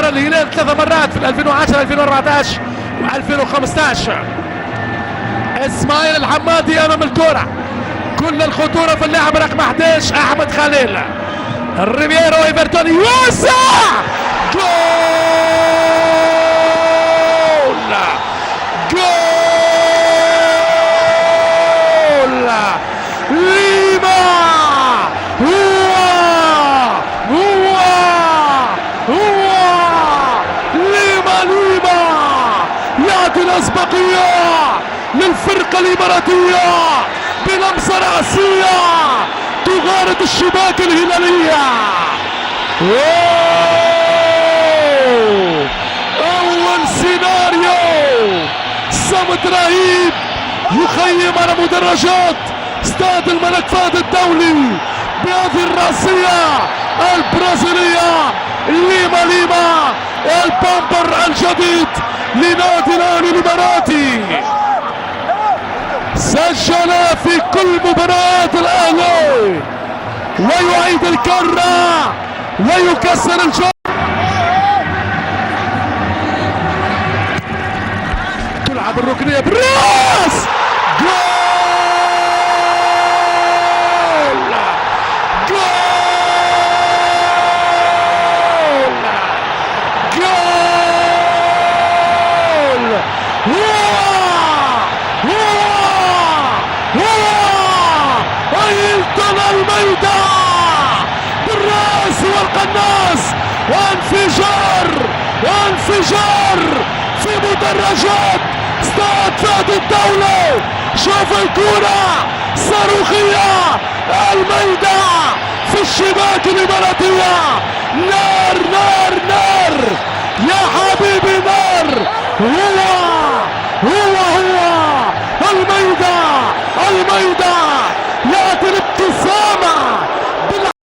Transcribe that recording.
مر الهلال 3 مرات في 2010 2014 و2015. اسماعيل الحمادي امام الكرة، كل الخطورة في اللاعب رقم 11 احمد خليل. الريبيرو ايفرتون يوسع، جول جول ليما. هو ليما يعطي الاسبقية للفرقة الاماراتية بلمسة رأسية تغارق الشباك الهلالية. أول سيناريو، صمت رهيب يخيم على مدرجات استاد الملك فهد الدولي بهذه الرأسية البرازيلية. ليما البامبر الجديد لنادي الأهلي الإماراتي، سجل في كل مباريات الأهلي ويعيد الكرة ويكسر الجو. تلعب الركنية بالراس، جول الميدة بالراس والقناص، وانفجار في مدرجات استاد فهد الدولي. شوف الكرة صاروخية، الميدة في الشباك الإماراتية. نار نار نار يا حبيبي، نار. هو الميدة